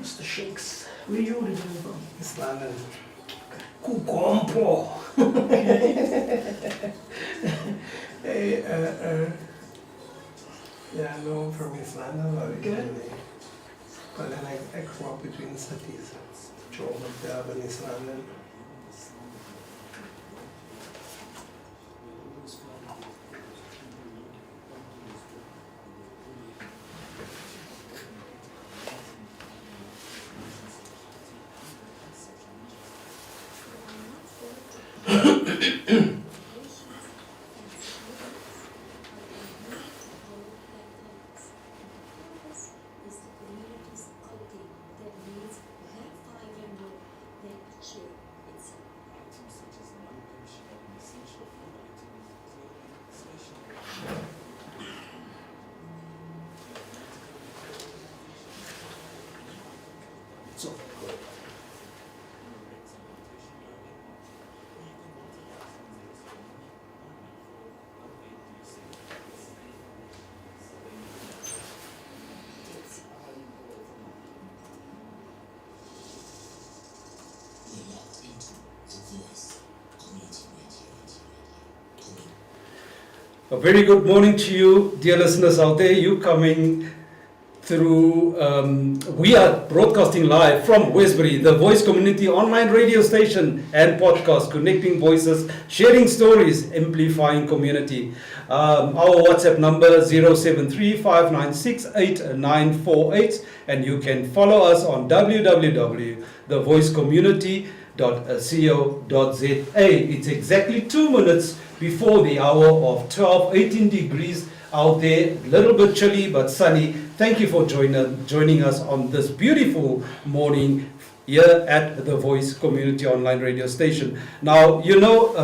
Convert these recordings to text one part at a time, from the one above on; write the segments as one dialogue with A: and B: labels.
A: Mr. Shakes, where are you originally from?
B: East London. Kukompo. Hey, yeah, no, from East London originally. But then I grew up between cities. Joburg, Durban, East London.
A: So,
C: A very good morning to you, dear listeners out there. You coming through, we are broadcasting live from Westbury, the Voice Community online radio station and podcast, connecting voices, sharing stories, amplifying community. Our WhatsApp number 0735968948, and you can follow us on www.thevoicecommunity.co.za. It's exactly 2 minutes before the hour of 12, 18 degrees out there, a little bit chilly but sunny. Thank you for joining us on this beautiful morning here at the Voice Community Online Radio Station. Now, you know,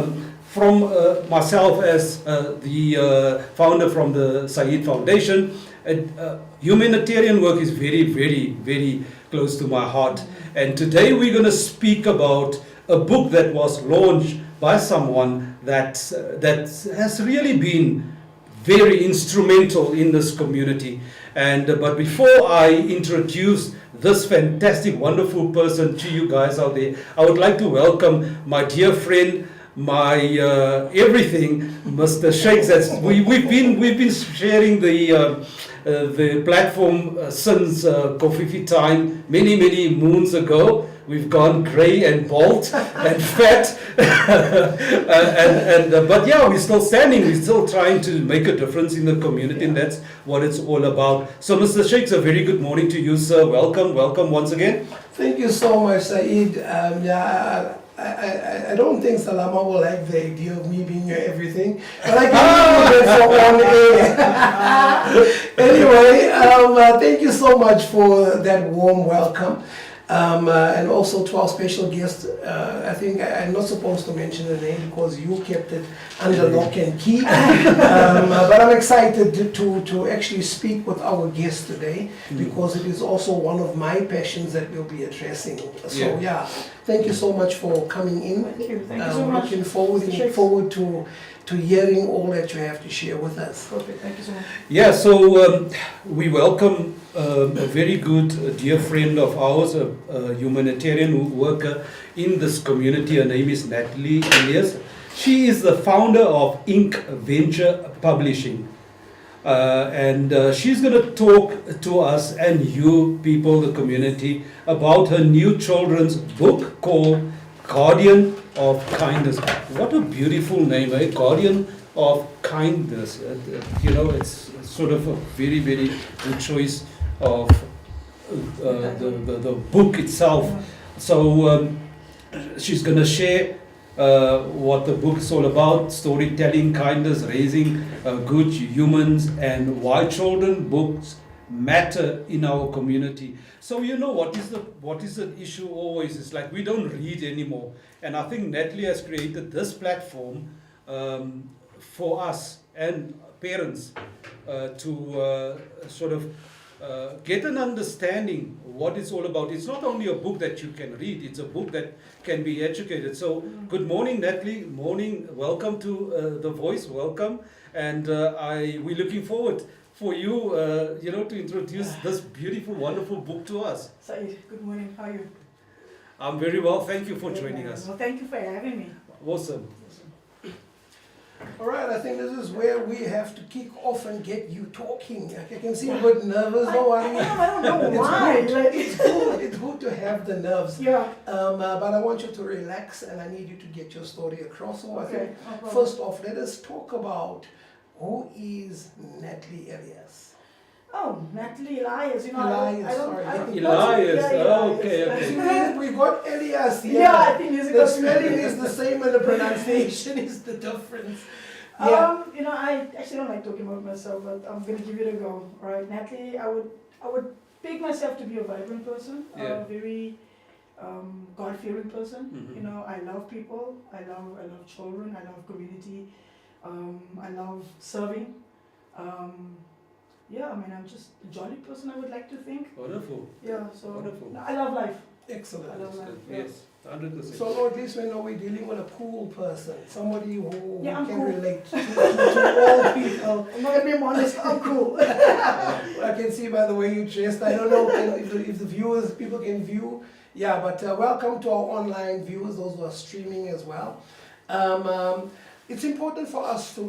C: from myself as the founder from the Said Foundation, humanitarian work is very, very, very close to my heart. And today we're going to speak about a book that was launched by someone that has really been very instrumental in this community. And but before I introduce this fantastic, wonderful person to you guys out there, I would like to welcome my dear friend, my everything, Mr. Shakes. We've been sharing the platform since Kofifi time, many moons ago. We've gone grey and bald and fat, but yeah, we're still standing. We're still trying to make a difference in the community, and that's what it's all about. So, Mr. Shakes, a very good morning to you, sir. Welcome once again.
B: Thank you so much, Said. I don't think Salama will like the idea of me being your everything, but I can do that for 1 air. Anyway, thank you so much for that warm welcome. And also to our special guest, I think I'm not supposed to mention the name because you kept it under lock and key. But I'm excited to actually speak with our guest today because it is also one of my passions that we'll be addressing. So yeah, thank you so much for coming in.
A: Thank you so much.
B: Looking forward to hearing all that you have to share with us.
A: Perfect, thank you so much.
C: Yeah, so we welcome a very good dear friend of ours, a humanitarian worker in this community. Her name is Natalie Elias. She is the founder of Ink Venture Publishing. And she's going to talk to us and you people, the community, about her new children's book called Guardian of Kindness. What a beautiful name, eh? Guardian of Kindness. You know, it's sort of a very, very good choice of the book itself. So she's going to share what the book is all about: storytelling, kindness, raising good humans, and why children books matter in our community. So you know what is the issue always is like we don't read anymore, and I think Natalie has created this platform for us and parents to sort of get an understanding what it's all about. It's not only a book that you can read, it's a book that can be educated. So good morning, Natalie. Morning, welcome to The Voice, welcome. And we're looking forward for you, to introduce this beautiful, wonderful book to us.
A: Saeed, good morning. How are you?
C: I'm very well. Thank you for
A: Good
C: joining
A: morning.
C: us.
A: Well, thank you for having me.
C: Awesome.
B: All right, I think this is where we have to kick off and get you talking. I can see you're a bit nervous. Don't worry.
A: I don't know
B: It's
A: why.
B: good.
A: Like,
B: It's good to have the nerves.
A: yeah.
B: But I want you to relax and I need you to get your story across. So I think,
A: Okay. No problem.
B: first off, let us talk about who is Natalie Elias.
A: Oh, Natalie Elias.
B: Elias, sorry.
C: Elias.
A: Yeah,
C: Okay.
B: We got Elias here.
A: Yeah, I think it's
B: The spelling is the same and the pronunciation is the difference. Yeah.
A: I actually don't like talking about myself, but I'm gonna give it a go. Right, Natalie, I would pick myself to be a vibrant person,
C: Yeah.
A: a very God-fearing person.
C: Mhm.
A: I love people. I love children. I love community. I love serving. I'm just a jolly person. I would like to think.
C: Wonderful.
A: Yeah. So
C: Wonderful.
A: I love life. I
B: Excellent.
A: love life.
C: Yes, 100%.
B: So now at least we know we're dealing with a cool person, somebody who
A: Yeah, I'm
B: can
A: cool.
B: relate to all people.
A: I'm not being honest. I'm cool.
B: I can see by the way you dressed. I don't know if the viewers, people can view. Yeah, but welcome to our online viewers, those who are streaming as well. It's important for us to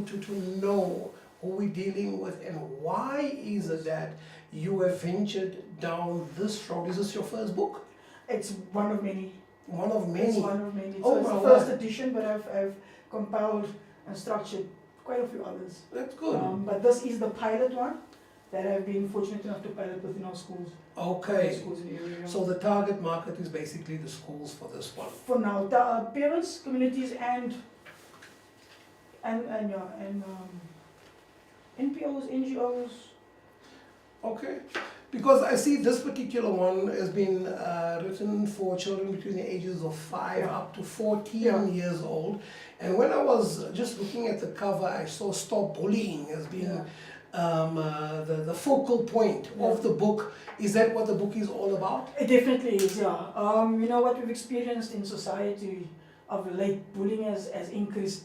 B: know who we're dealing with and why is it that you have ventured down this road. Is this your first book?
A: It's one of many.
B: One of
A: It's
B: many.
A: one of many.
B: Oh,
A: So it's
B: my
A: the first
B: word.
A: edition, but I've compiled and structured quite a few others.
B: That's good.
A: But this is the pilot one that I've been fortunate enough to pilot within our schools.
B: Okay.
A: Schools in the area.
B: So the target market is basically the schools for this one.
A: For now, the parents, communities, and NPOs, NGOs.
B: Okay. Because I see this particular one has been written for children between the ages of 5
A: Yeah.
B: up to 14
A: Yeah.
B: years old. And when I was just looking at the cover, I saw Stop Bullying as being the focal point of the book. Is that what the book is all about?
A: It definitely is, yeah. What we've experienced in society of late, bullying has increased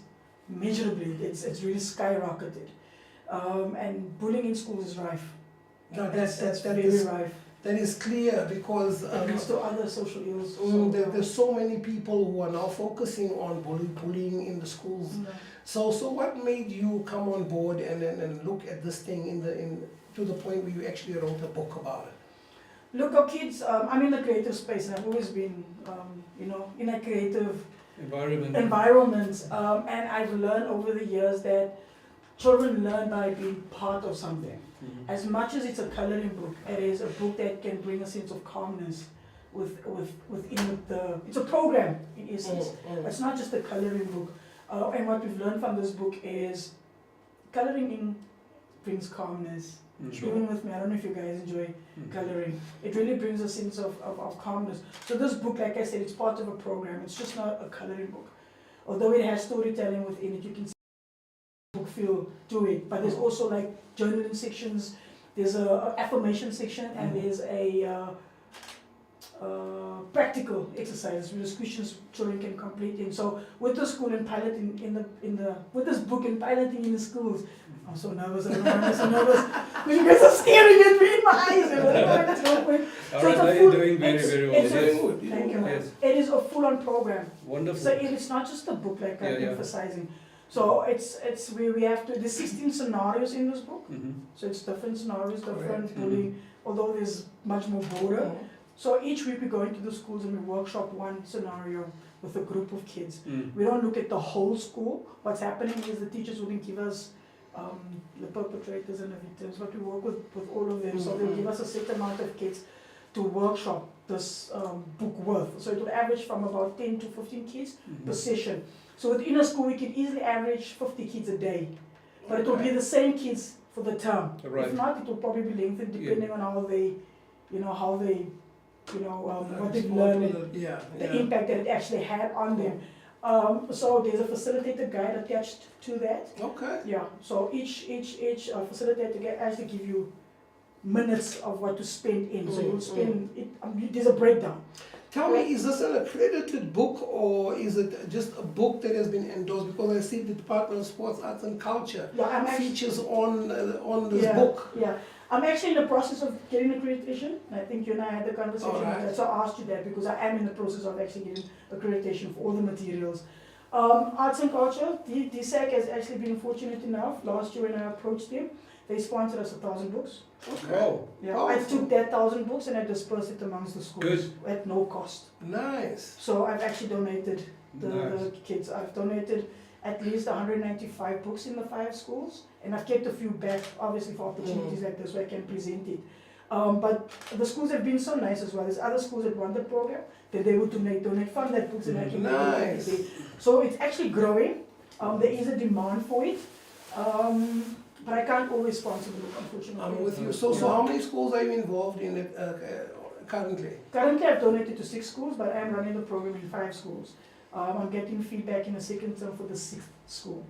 A: measurably. It's really skyrocketed. And bullying in schools is rife.
B: No,
A: That's
B: that
A: very
B: is
A: rife.
B: that is clear because
A: It leads to other social ills.
B: there's so many people who are now focusing on bullying in the schools. So what made you come on board and look at this thing to the point where you actually wrote a book about it?
A: Look, our kids, I'm in the creative space and I've always been, in a creative environment. And I've learned over the years that children learn by being part of something.
C: Mhm.
A: As much as it's a coloring book, it is a book that can bring a sense of calmness it's a program in essence. It's not just a coloring book. And what we've learned from this book is coloring in brings calmness. Even with me, I don't know if you guys enjoy coloring. It really brings a sense of calmness. So this book, like I said, it's part of a program. It's just not a coloring book. Although it has storytelling within it, you can see the book feel to it. But there's also like journaling sections, there's a affirmation section, and there's a practical exercise which questions children can complete in. So with the school and piloting with this book and piloting in the schools, I'm so nervous. I don't know why I'm so nervous. You guys are staring at me in my eyes.
C: All right, now you're doing very, very well.
A: It's
C: Yes.
A: Thank you.
C: Yes.
A: It is a full-on program.
C: Wonderful.
A: So it's not just a book like I'm
C: Yeah.
A: emphasizing. So it's we have to. There's 16 scenarios in this book.
C: Mhm.
A: So it's different scenarios, different
B: Correct.
A: bullying. Although there's much more broader. So each week we go into the schools and we workshop one scenario with a group of kids.
C: Mm.
A: We don't look at the whole school. What's happening is the teachers wouldn't give us the perpetrators and the victims, but we work with all of them. So they'll give us a set amount of kids to workshop this book worth. So it would average from about 10 to 15 kids per session. So within a school we can easily average 50 kids a day. But it will be the same kids for the term.
C: Right.
A: If not, it will probably be lengthened depending on how they, what they've learned and the impact that it actually had on them. So there's a facilitator guide attached to that.
B: Okay.
A: Yeah. So each facilitator guide actually give you minutes of what to spend in. So you'll spend it. There's a breakdown.
B: Tell me, is this an accredited book or is it just a book that has been endorsed? Because I see the Department of Sports, Arts and Culture
A: Yeah, I'm actually,
B: features on this book.
A: Yeah, I'm actually in the process of getting accreditation. I think you and I had the conversation.
B: Alright.
A: That's why I asked you that, because I am in the process of actually getting accreditation for all the materials. Arts and culture, DSAC has actually been fortunate enough. Last year when I approached them, they sponsored us 1,000 books.
B: Okay.
C: Wow.
A: Yeah, I
B: Powerful.
A: took that 1,000 books and I dispersed it amongst the schools
C: Good.
A: at no cost.
B: Nice.
A: So I've actually donated the
C: Nice.
A: kids. I've donated at least 195 books in the 5 schools, and I've kept a few back, obviously for opportunities like this where I can present it. But the schools have been so nice as well. There's other schools that want the program, that they would donate from that books and I can
B: Nice.
A: donate it. So it's actually growing. There is a demand for it. But I can't always sponsor the book, unfortunately.
B: I'm with you. So how many schools are you involved in it currently?
A: Currently, I've donated to 6 schools, but I am running the program in 5 schools. I'm getting feedback in the second term for the 6th school.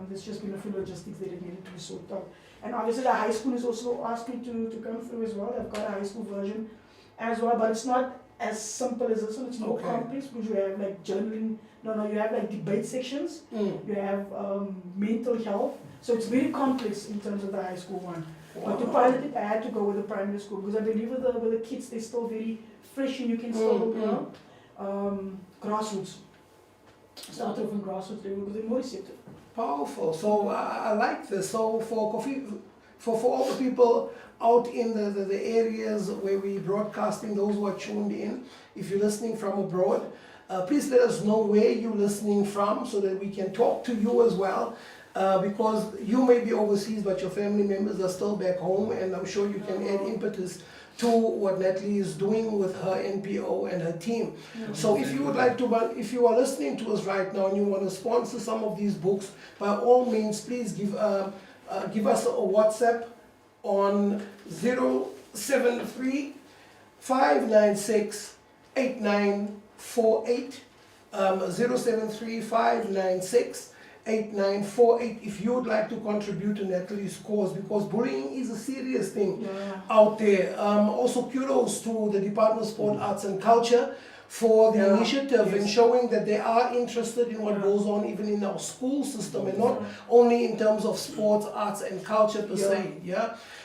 A: There's just been a few logistics that it needed to be sorted out. And obviously, the high school has also asked me to come through as well. I've got a high school version as well, but it's not as simple as this one. It's more
B: Okay.
A: complex because you have like journaling. You have like debate sections. You have mental health. So it's very complex in terms of the high school one. But to pilot it, I had to go with the primary school because I believe with the kids, they're still very fresh and you can still, grassroots. Start off in grassroots level because they're more receptive.
B: Powerful. So I like this. So for all the people out in the areas where we're broadcasting, those who are tuned in, if you're listening from abroad, please let us know where you're listening from so that we can talk to you as well. Because you may be overseas, but your family members are still back home, and I'm sure you can add impetus to what Natalie is doing with her NPO and her team. So if you would like to, if you are listening to us right now and you want to sponsor some of these books, by all means, please give us a WhatsApp on 073 596 8948, 073 596 8948 if you would like to contribute to Natalie's cause, because bullying is a serious thing out there. Also kudos to the Department of Sport, Arts and Culture for the initiative in showing that they are interested in what goes on even in our school system and not only in terms of sports, arts and culture per se.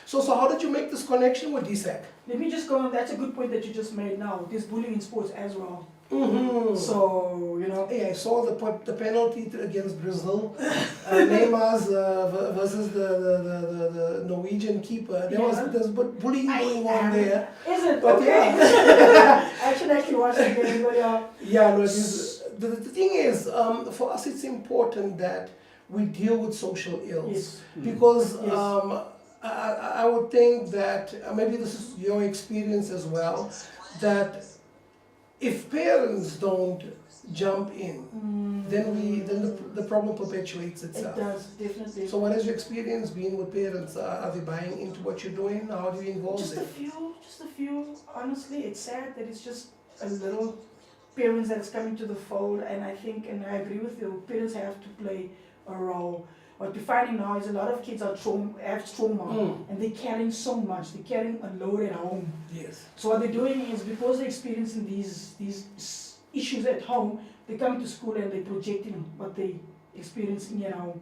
B: So how did you make this connection with DSAC?
A: Let me just go on, that's a good point that you just made now. There's bullying in sports as well.
B: So, hey, I saw the penalty against Brazil, Neymar's versus the Norwegian keeper. There's bullying going on there.
A: Is it?
B: But
A: Okay. I should actually watch it again, but
B: the thing is, for us it's important that we deal with social ills.
A: Yes.
B: Because I would think that, maybe this is your experience as well, that if parents don't jump in, then the problem perpetuates itself.
A: It does, definitely.
B: So what has your experience been with parents? Are they buying into what you're doing? How do you involve
A: Just
B: them?
A: a few. Honestly, it's sad that it's just a little parents that's coming to the fold, and I think, and I agree with you, parents have to play a role. What we're finding now is a lot of kids have trauma, and they're carrying so much. They're carrying a load at home.
B: Yes.
A: So what they're doing is, because they're experiencing these issues at home, they come to school and they're projecting what they're experiencing at home.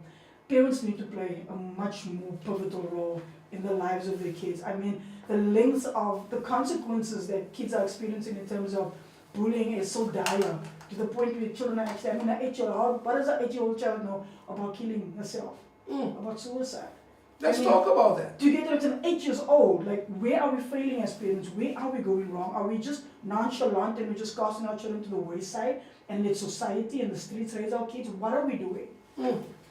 A: Parents need to play a much more pivotal role in the lives of their kids. I mean, the lengths of the consequences that kids are experiencing in terms of bullying is so dire, to the point where children are actually, an 8-year-old, what does an 8-year-old child know about killing herself, about suicide?
B: Let's talk about that.
A: To get them to 8 years old, like, where are we failing as parents? Where are we going wrong? Are we just nonchalant and we're just casting our children to the wayside and let society and the streets raise our kids? What are we doing?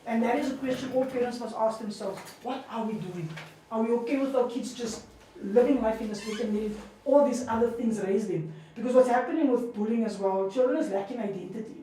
A: And that is a question all parents must ask themselves. What are we doing? Are we okay with our kids just living life in the street and letting all these other things raise them? Because what's happening with bullying as well, children is lacking identity.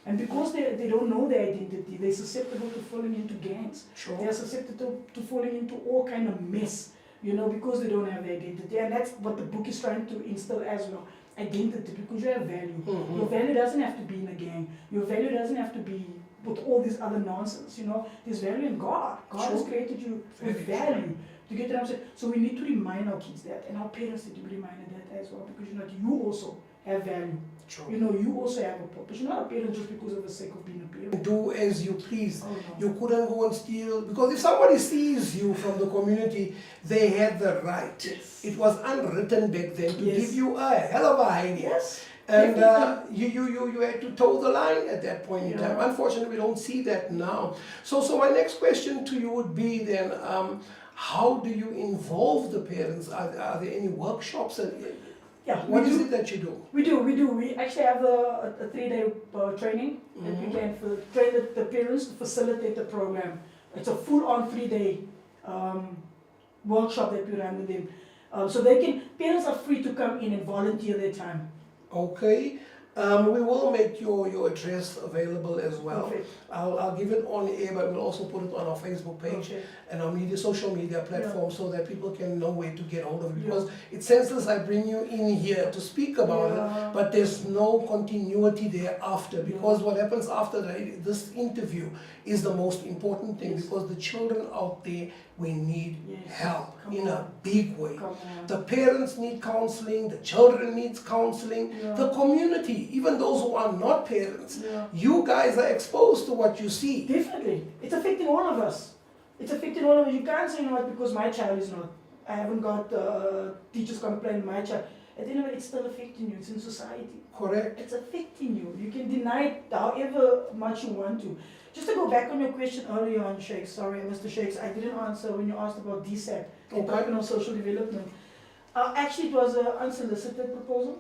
A: And because they don't know their identity, they're susceptible to falling into gangs.
B: Sure.
A: They're susceptible to falling into all kind of mess, because they don't have their identity. And that's what the book is trying to instill as well. Identity, because you have value. Your value doesn't have to be in a gang. Your value doesn't have to be with all this other nonsense, There's value in God. God has created you with value Do you get what I'm saying? So we need to remind our kids that, and our parents need to be reminded that as well, because you also have value.
B: True.
A: You also have a purpose. You're not a parent just because of the sake of being a parent.
B: Do as you please.
A: Oh, no.
B: You couldn't go and steal, because if somebody sees you from the community, they had the right.
A: Yes.
B: It was unwritten back then to
A: Yes.
B: give you a hell of a hiding.
A: Yes.
B: And
A: Definitely.
B: you had to toe the line at that point in
A: Yeah.
B: time. Unfortunately, we don't see that now. So my next question to you would be then, how do you involve the parents? Are there any workshops?
A: Yeah,
B: What
A: we
B: is
A: do.
B: it that you do?
A: We do. We actually have a 3-day training that we can train the parents to facilitate the program. It's a full-on 3-day workshop that we run with them. So parents are free to come in and volunteer their time.
B: Okay. We will make your address available as well.
A: Perfect.
B: I'll give it on air, but we'll also put it on our Facebook page
A: Okay.
B: and our social media platforms so that people can know where to get hold of it.
A: Yeah.
B: Because it's senseless I bring you in here to speak about it, but there's no continuity thereafter. Because what happens after this interview is the most important thing,
A: Yes.
B: because the children out there, we need
A: Yes.
B: help
A: Come
B: in a
A: on.
B: big way.
A: Come on.
B: The parents need counseling, the children need counseling,
A: Yeah.
B: the community, even those who are not parents.
A: Yeah.
B: You guys are exposed to what you see.
A: Definitely. It's affecting all of us. It's affecting all of us. You can't say, because my child is not. I haven't got teachers complaining my child. At the end of it, it's still affecting you. It's in society.
B: Correct.
A: It's affecting you. You can deny it however much you want to. Just to go back on your question earlier on, Shakes, sorry, Mr. Shakes, I didn't answer when you asked about DSAP, Department of Social Development. Actually, it was an unsolicited proposal.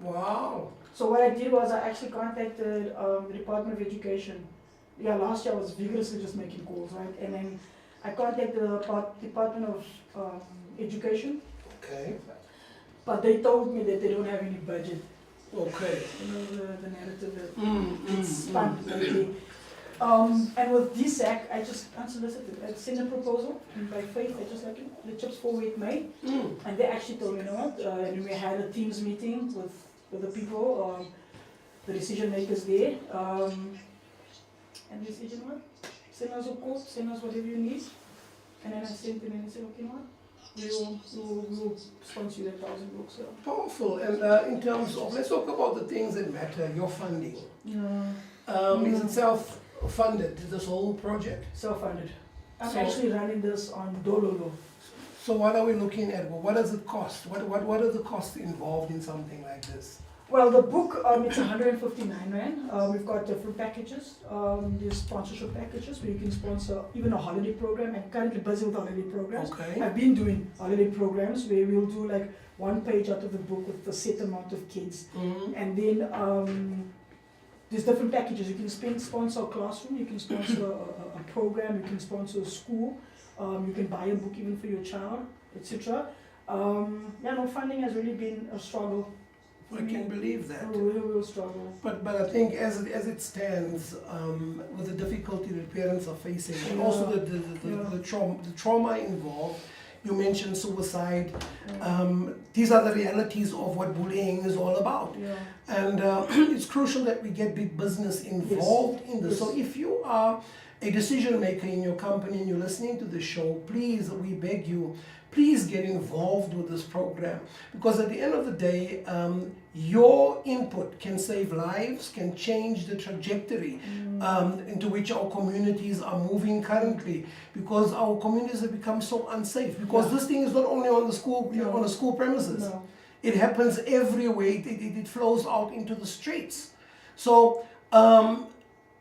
B: Wow.
A: So what I did was I actually contacted the Department of Education. Yeah, last year I was vigorously just making calls, right? And then I contacted the Department of Education,
B: Okay.
A: but they told me that they don't have any budget.
B: Okay.
A: The narrative that it's spun lately. And with DSAC, I just unsolicited. I sent a proposal, and by faith, I just like the chips fall where it may. And they actually told me, you know what? And we had a Teams meeting with the people, the decision makers there. And they said, you know what? Send us a quote, send us whatever you need. And then I sent them and I said, okay, you know what? We will sponsor you 1,000 books. So.
B: Powerful. And in terms of, let's talk about the things that matter, your funding.
A: Yeah.
B: Is it self-funded, this whole project?
A: Self-funded. I'm
B: So-
A: actually running this on Dololo.
B: So what are we looking at? What does it cost? What are the costs involved in something like this?
A: Well, the book, it's 159 Rand. We've got different packages. There's sponsorship packages where you can sponsor even a holiday program. I'm currently busy with holiday programs.
B: Okay.
A: I've been doing holiday programs where we'll do like one page out of the book with a set amount of kids. And then there's different packages. You can sponsor a classroom, you can sponsor a program, you can sponsor a school, you can buy a book even for your child, etc. Funding has really been a struggle.
B: I can believe that.
A: A real struggle.
B: But I think as it stands, with the difficulty that parents are facing, and also the trauma involved, you mentioned suicide. These are the realities of what bullying is all about.
A: Yeah.
B: And it's crucial that we get big business involved in this.
A: Yes.
B: So if you are a decision maker in your company and you're listening to the show, please, we beg you, please get involved with this program. Because at the end of the day, your input can save lives, can change the trajectory into which our communities are moving currently. Because our communities have become so unsafe. Because this thing is not only on the school, on the school premises.
A: No.
B: It happens everywhere. It flows out into the streets. So,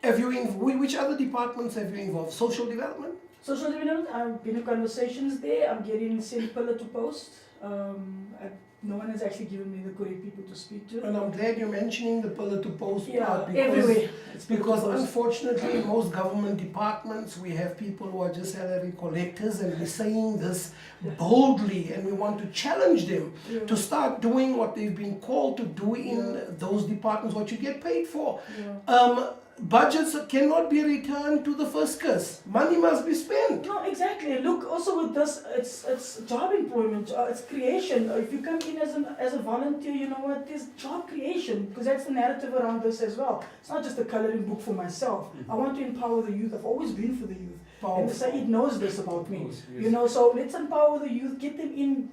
B: which other departments have you involved? Social development?
A: Social development, I've been in conversations there. I'm getting sent pillar to post. No one has actually given me the correct people to speak to.
B: And I'm glad you're mentioning the pillar to post part, because
A: everywhere. It's pillar to
B: Because
A: post.
B: unfortunately, in most government departments, we have people who are just salary collectors, and we're saying this boldly, and we want to challenge them to start doing what they've been called to do in those departments, what you get paid for. Budgets cannot be returned to the fiscus. Money must be spent.
A: No, exactly. Look, also with this, it's job employment, it's creation. If you come in as a volunteer, you know what, there's job creation, because that's the narrative around this as well. It's not just a coloring book for myself. I want to empower the youth. I've always been for the youth. And they say,
B: Powerful.
A: it knows this about me.
C: Yes, yes.
A: You know, so let's empower the youth, get them in,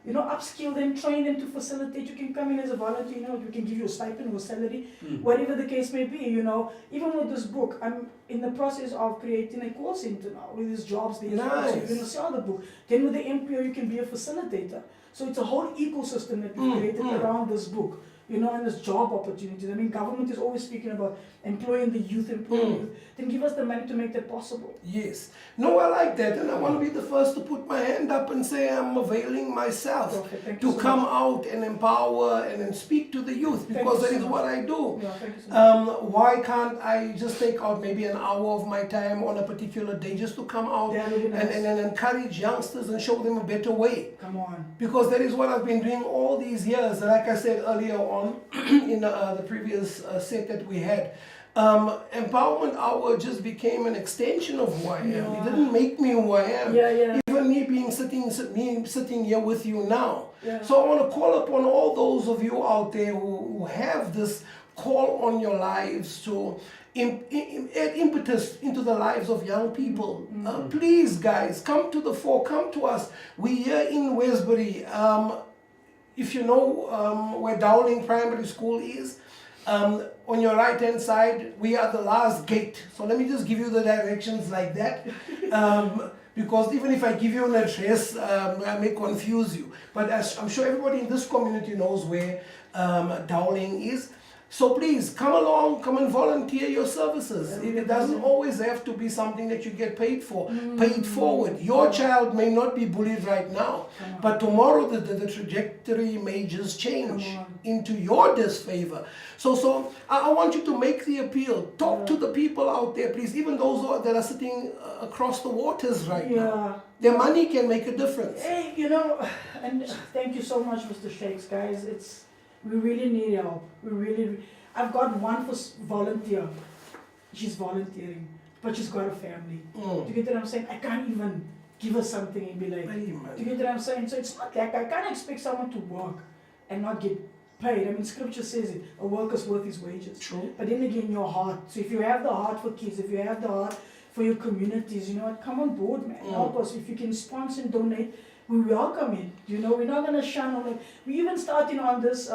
A: you know, upskill them, train them to facilitate. You can come in as a volunteer, you know, we can give you a stipend or salary, whatever the case may be, you know. Even with this book, I'm in the process of creating a call center now with these jobs there.
B: Nice.
A: So you're going to sell the book. Then with the MPO, you can be a facilitator. So it's a whole ecosystem that we've created around this book. You know, and there's job opportunities. I mean, government is always speaking about employing the youth, Then give us the money to make that possible.
B: Yes. No, I like that. And I want to be the first to put my hand up and say I'm availing myself
A: Prophet, thank you
B: to
A: so
B: come
A: much.
B: out and empower and then speak to the youth,
A: Thank
B: because
A: you
B: that
A: so
B: is
A: much.
B: what I do.
A: Yeah, thank you so much.
B: Why can't I just take out maybe an hour of my time on a particular day just to come out
A: Yeah, really nice.
B: and encourage youngsters and show them a better way?
A: Come on.
B: Because that is what I've been doing all these years. Like I said earlier on in the previous set that we had, Empowerment Hour just became an extension of who I am.
A: Yeah.
B: It didn't make me who I am.
A: Yeah.
B: Even me being sitting here with you now.
A: Yeah.
B: So I want to call upon all those of you out there who have this call on your lives to add impetus into the lives of young people. Please, guys, come to the fore, come to us. We here in Westbury, if you know where Dowling Primary School is, on your right hand side, we are the last gate. So let me just give you the directions like that. Because even if I give you an address, I may confuse you. But I'm sure everybody in this community knows where Dowling is. So please come along, come and volunteer your services. It doesn't always have to be something that you get paid for. Pay it forward. Your child may not be bullied right now, but tomorrow the trajectory may just change into your disfavor. So I want you to make the appeal. Talk to the people out there, please, even those that are sitting across the waters right now. Their money can make a difference.
A: Hey, you know, and thank you so much, Mr. Shakes, guys. We really need help. I've got one volunteer. She's volunteering, but she's got a family. Do you get what I'm saying? I can't even give her something and be like, do you get what I'm saying? So it's not like I can't expect someone to work and not get paid. I mean, scripture says it, a worker's worth his wages.
B: True.
A: But then again, your heart. So if you have the heart for kids, if you have the heart for your communities, you know what, come on board, man. Help us. If you can sponsor and donate, we welcome it. You know, we're not going to shun on it. We're even starting on this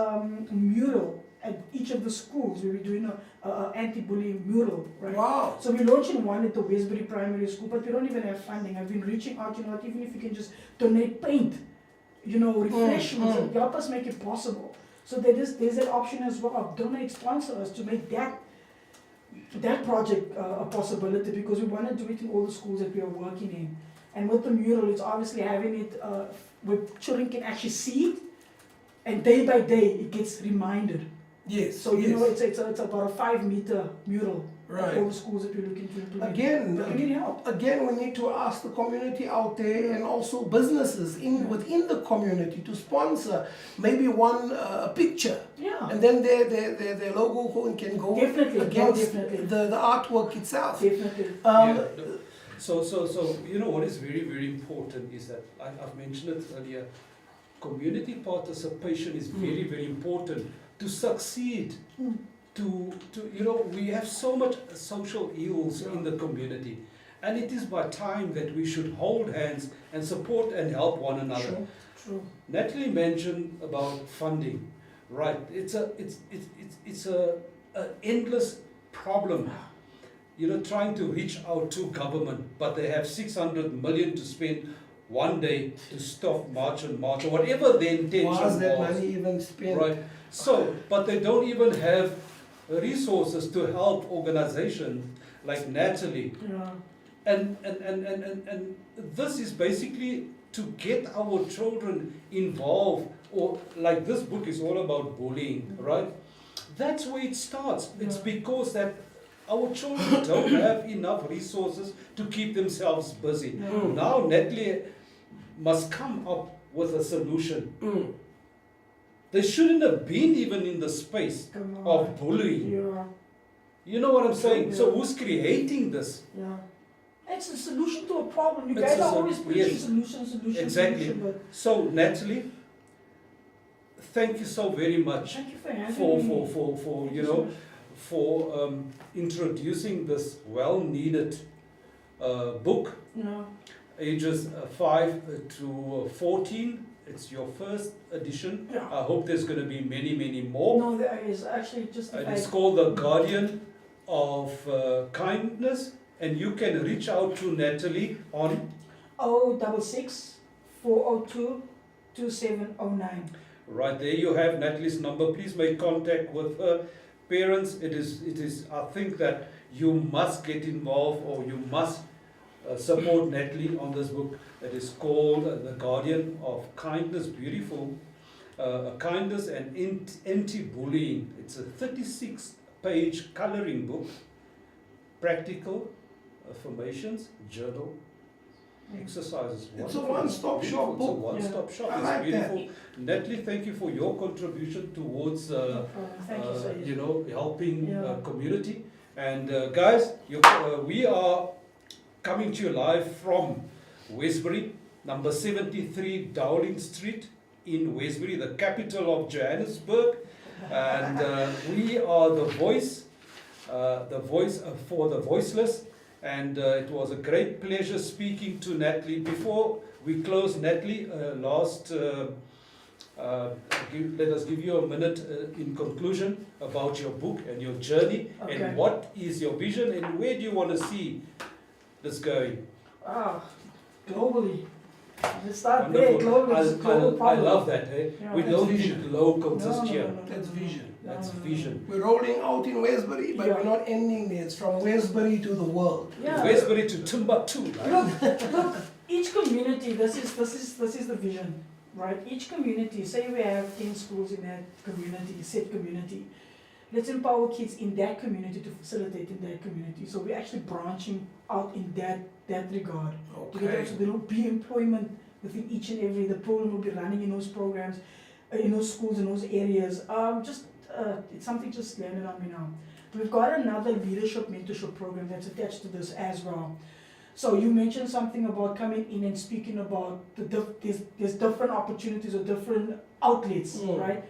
A: mural at each of the schools where we're doing a anti-bullying mural, right?
B: Wow.
A: So we're launching one at the Westbury Primary School, but we don't even have funding. I've been reaching out, you know, even if you can just donate paint, you know, refreshments, and help us make it possible. So there's that option as well. Donate, sponsor us to make that project a possibility, because we want to do it in all the schools that we are working in. And with the mural, it's obviously having it where children can actually see it, and day by day it gets reminded.
B: Yes.
A: So you know, it's about a 5-meter mural.
B: Right.
A: All the schools that we're looking to implement.
B: Again,
A: we need help.
B: Again, we need to ask the community out there and also businesses within the community to sponsor maybe one picture.
A: Yeah.
B: And then their logo can go against the artwork itself.
A: Definitely.
C: So you know what is very, very important is that I've mentioned it earlier. Community participation is very, very important to succeed. To you know, we have so much social ills in the community, and it is by time that we should hold hands and support and help one another.
A: True.
C: Natalie mentioned about funding, right? It's a endless problem. You know, trying to reach out to government, but they have 600 million to spend one day to stop March on March, or whatever the intention was.
B: That money even spent?
C: Right. So, but they don't even have resources to help organizations like Natalie.
A: Yeah.
C: And this is basically to get our children involved, or like this book is all about bullying, right? That's where it starts. It's because that our children don't have enough resources to keep themselves busy. Now Natalie must come up with a solution. They shouldn't have been even in the space of bullying.
A: Yeah.
C: You know what I'm saying?
A: Yeah.
C: So who's creating this?
A: Yeah. It's a solution to a problem. You
C: It's
A: guys are always preaching solution.
C: Exactly.
A: Solution, but
C: So Natalie, thank you so very much
A: thank you for having
C: for
A: me.
C: you know, for introducing this well-needed book,
A: Yeah.
C: ages 5 to 14. It's your first edition.
A: Yeah.
C: I hope there's going to be many, many more.
A: No, there is actually just
C: It is called The Guardian of Kindness, and you can reach out to Natalie on
A: 066 402 2709.
C: right there. You have Natalie's number. Please make contact with her. Parents, it is. I think that you must get involved, or you must support Natalie on this book. It is called The Guardian of Kindness. Beautiful. Kindness and Anti-Bullying. It's a 36-page coloring book. Practical affirmations, journal, exercises.
B: It's a
C: Wonderful.
B: one-stop
C: Beautiful.
B: shop
C: It's a
B: book.
C: one-stop shop.
B: I
C: It's
B: like that.
C: beautiful. Natalie, thank you for your contribution towards
A: Thank you, Saeed.
C: you know, helping
A: Yeah.
C: community. And guys, we are coming to you live from Westbury, number 73 Dowling Street in Westbury, the capital of Johannesburg. And we are the voice for the voiceless. And it was a great pleasure speaking to Natalie. Before we close, Natalie, let us give you a minute in conclusion about your book and your journey,
A: Okay.
C: and what is your vision, and where do you want to see this going?
A: Globally. Let's start there.
C: Wonderful.
A: Global
C: I
A: problem.
C: love that. Eh?
A: Yeah,
C: We
A: that's
C: don't
B: vision.
C: think local
A: No,
C: just
A: no,
C: here.
A: no, no, no.
B: That's vision.
C: That's
A: No, no, no.
C: vision.
B: We're rolling out in Westbury, but
A: Yeah.
B: we're not ending there. It's from Westbury to the world.
A: Yeah.
C: Westbury to Timbuktu. Right?
A: Look, each community, this is the vision, right? Each community, say we have 10 schools in that community, set community. Let's empower kids in that community to facilitate in that community. So we're actually branching out in that regard.
B: Okay.
A: So there will be employment within each and every, the program will be running in those programs, in those schools, in those areas. It's something just landed on me now. We've got another leadership mentorship program that's attached to this as well. So you mentioned something about coming in and speaking about there's different opportunities or different outlets, right?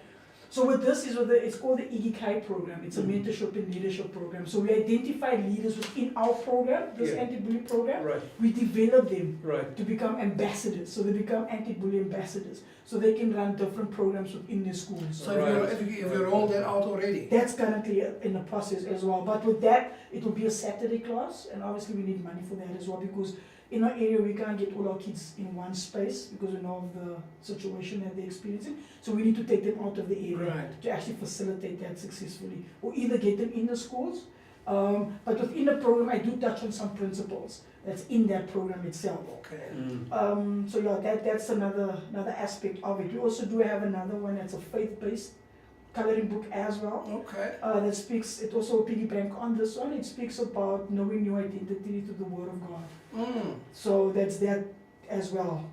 A: So with this it's called the Igikai program. It's a mentorship and leadership program. So we identify leaders within our program, this
C: Yeah.
A: anti-bully program.
C: Right.
A: We develop them
C: Right.
A: to become ambassadors. So they become anti-bully ambassadors. So they can run different programs within their schools.
B: So if you rolled that out already.
A: That's currently in the process as well. But with that, it will be a Saturday class, and obviously we need money for that as well, because in our area we can't get all our kids in one space because we know of the situation that they're experiencing. So we need to take them out of the area
B: Right.
A: to actually facilitate that successfully, or either get them in the schools. But within the program, I do touch on some principles that's in that program itself.
B: Okay.
A: So yeah, that's another aspect of it. We also do have another one that's a faith-based coloring book as well.
B: Okay.
A: That speaks, it also piggyback on this one. It speaks about knowing your identity through the Word of God. So that's that as well.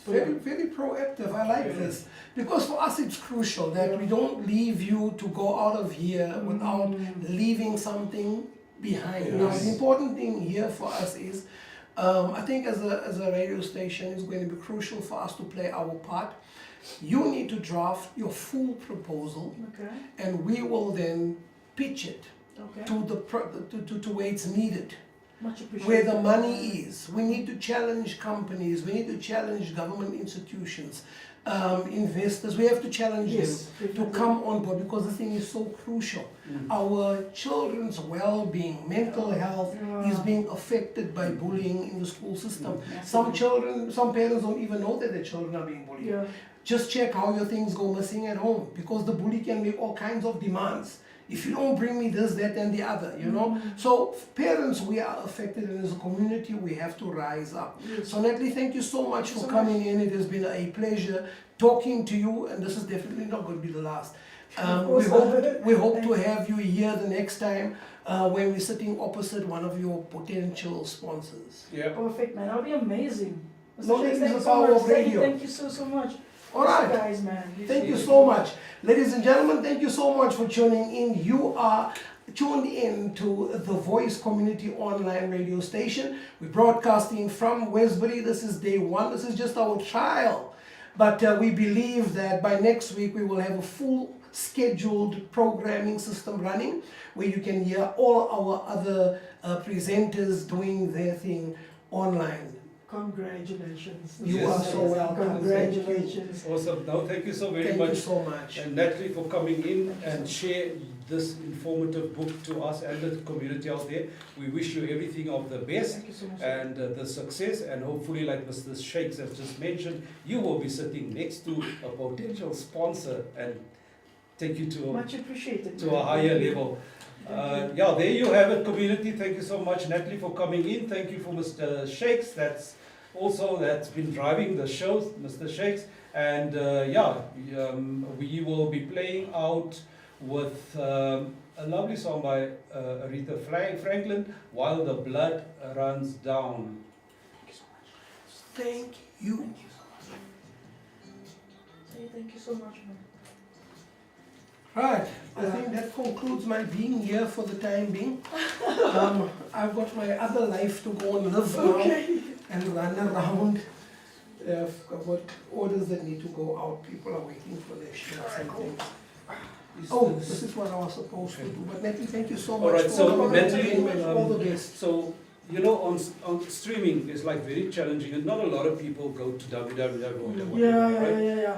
B: Very, very proactive. I like this. Because for us it's crucial that we don't leave you to go out of here without leaving something behind. Now,
C: Yes.
B: the important thing here for us is, I think as a radio station, it's going to be crucial for us to play our part. You need to draft your full proposal,
A: Okay.
B: and we will then pitch it
A: Okay.
B: to where it's needed.
A: Much appreciated.
B: Where the money is. We need to challenge companies, we need to challenge government institutions, investors. We have to challenge
A: Yes.
B: them to come on board, because this thing is so crucial. Our children's well-being, mental health is being affected by bullying in the school system. Some parents don't even know that their children are being bullied.
A: Yeah.
B: Just check how your things go missing at home, because the bully can make all kinds of demands. If you don't bring me this, that, and the other, you know. So parents, we are affected, and as a community, we have to rise up.
A: Yes.
B: So Natalie, thank you so much for
A: so
B: coming in. It has been a pleasure talking to you, and this is definitely not going to be the last. We hope to have you here the next time when we're sitting opposite one of your potential sponsors.
C: Yeah.
A: Perfect, man. That'll be amazing.
B: No,
A: Thank
B: this
A: you
B: is the
A: so
B: power
A: much.
B: of radio.
A: Thank you so much.
B: All
A: Thank
B: right.
A: you guys, man.
B: Thank you so much. Ladies and gentlemen, thank you so much for tuning in. You are tuned in to the Voice Community Online Radio Station. We're broadcasting from Westbury. This is day one. This is just our trial. But we believe that by next week we will have a full scheduled programming system running, where you can hear all our other presenters doing their thing online.
A: Congratulations.
B: You
C: Yes.
B: are so welcome.
A: Congratulations.
C: Awesome. No, thank you so very
B: Thank you
C: much.
B: so much.
C: And Natalie for coming in and share this informative book to us and the community out there. We wish you everything of the best
A: Thank you so much.
C: and the success, and hopefully, like Mr. Shakes has just mentioned, you will be sitting next to a potential sponsor and take you
A: Much appreciated.
C: to a higher level. Yeah, there you have it, community. Thank you so much, Natalie, for coming in. Thank you for Mr. Shakes. That's been driving the show, Mr. Shakes. And we will be playing out with a lovely song by Aretha Franklin, While the Blood Runs Down.
B: Thank you.
A: Thank you so much, man.
B: Right, I think that concludes my being here for the time being. I've got my other life to go and live now and run around. I've got orders that need to go out. People are waiting for their shirts and things. Oh, this is what I was supposed to do. But Natalie, thank you so much.
C: All right,
B: for
C: so
B: coming.
C: Natalie,
B: All the best.
C: So, you know, on streaming is like very challenging, and not a lot of people go to www.
A: Yeah.